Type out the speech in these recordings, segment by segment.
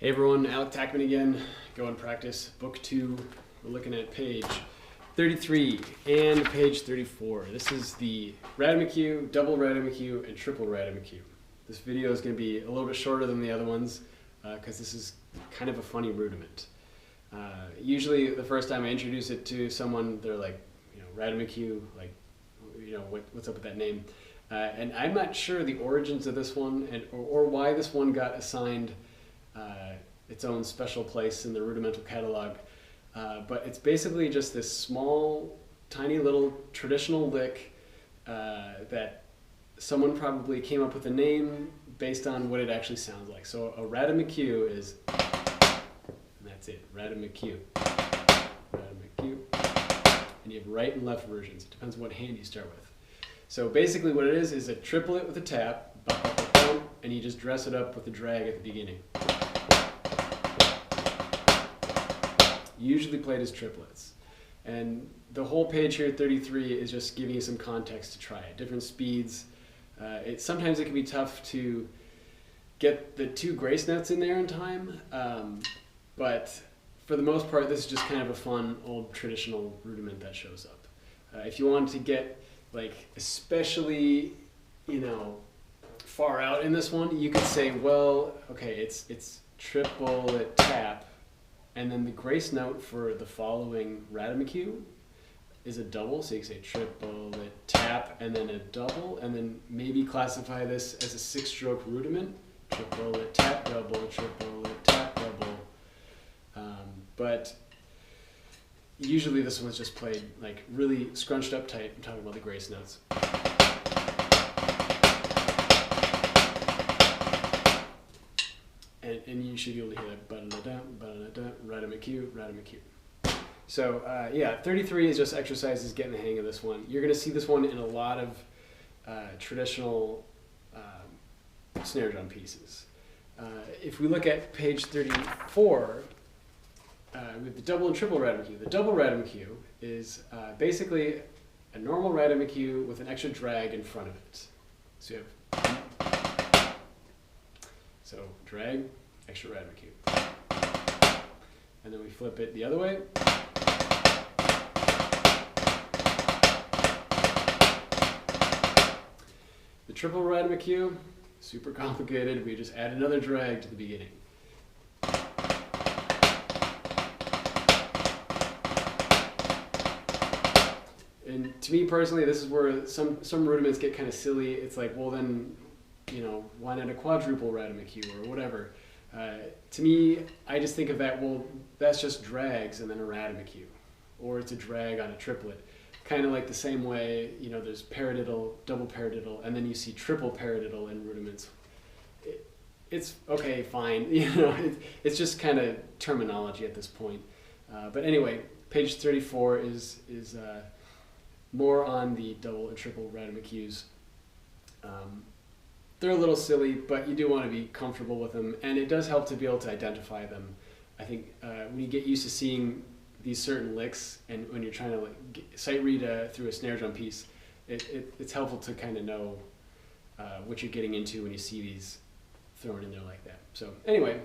Hey everyone, Alec Tackmann again, GoAndPractice, Book 2. We're looking at page 33 and page 34. This is the Ratamacue, double Ratamacue, and triple Ratamacue. This video is going to be a little bit shorter than the other ones because this is kind of a funny rudiment. Usually the first time I introduce it to someone, they're like, Ratamacue, like, what's up with that name? And I'm not sure the origins of this one or why this one got assigned its own special place in the rudimental catalog, but it's basically just this small, tiny little traditional lick that someone probably came up with a name based on what it actually sounds like. So a Ratamacue is, and that's it, Ratamacue, Ratamacue, and you have right and left versions. It depends on what hand you start with. So basically what it is a triplet with a tap, and you just dress it up with a drag at the beginning. Usually played as triplets. And the whole page here, 33, is just giving you some context to try it. Different speeds. Sometimes it can be tough to get the two grace notes in there in time, but for the most part, this is just kind of a fun, old, traditional rudiment that shows up. If you want to get, like, especially, far out in this one, you could say, well, okay, it's triplet tap, and then the grace note for the following Ratamacue is a double, so you can say triplet tap and then a double, and then maybe classify this as a 6-stroke rudiment, triplet tap double, triplet tap double, but usually this one's just played like really scrunched up tight. I'm talking about the grace notes. And you should be able to hear that ba-da-da-da, ba-da-da-da, Ratamacue, Ratamacue. So yeah, 33 is just exercises getting the hang of this one. You're going to see this one in a lot of traditional snare drum pieces. If we look at page 34, with the double and triple Ratamacue. The double Ratamacue is basically a normal Ratamacue with an extra drag in front of it. So you have drag, extra Ratamacue. And then we flip it the other way. The triple Ratamacue, super complicated. We just add another drag to the beginning. And to me personally, this is where some rudiments get kind of silly. It's like, well then, why not a quadruple Ratamacue or whatever? To me, I just think of that, well, that's just drags and then a Ratamacue. Or it's a drag on a triplet. Kind of like the same way, there's paradiddle, double paradiddle, and then you see triple paradiddle in rudiments. It's okay, fine. It's just kind of terminology at this point. But anyway, page 34 is more on the double and triple Ratamacues. They're a little silly, but you do want to be comfortable with them, and it does help to be able to identify them. I think when you get used to seeing these certain licks, and when you're trying to sight read through a snare drum piece, it's helpful to kind of know what you're getting into when you see these thrown in there like that. So anyway,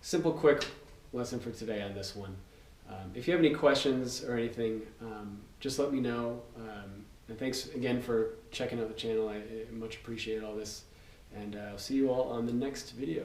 simple, quick lesson for today on this one. If you have any questions or anything, just let me know. And thanks again for checking out the channel. I much appreciate all this. And I'll see you all on the next video.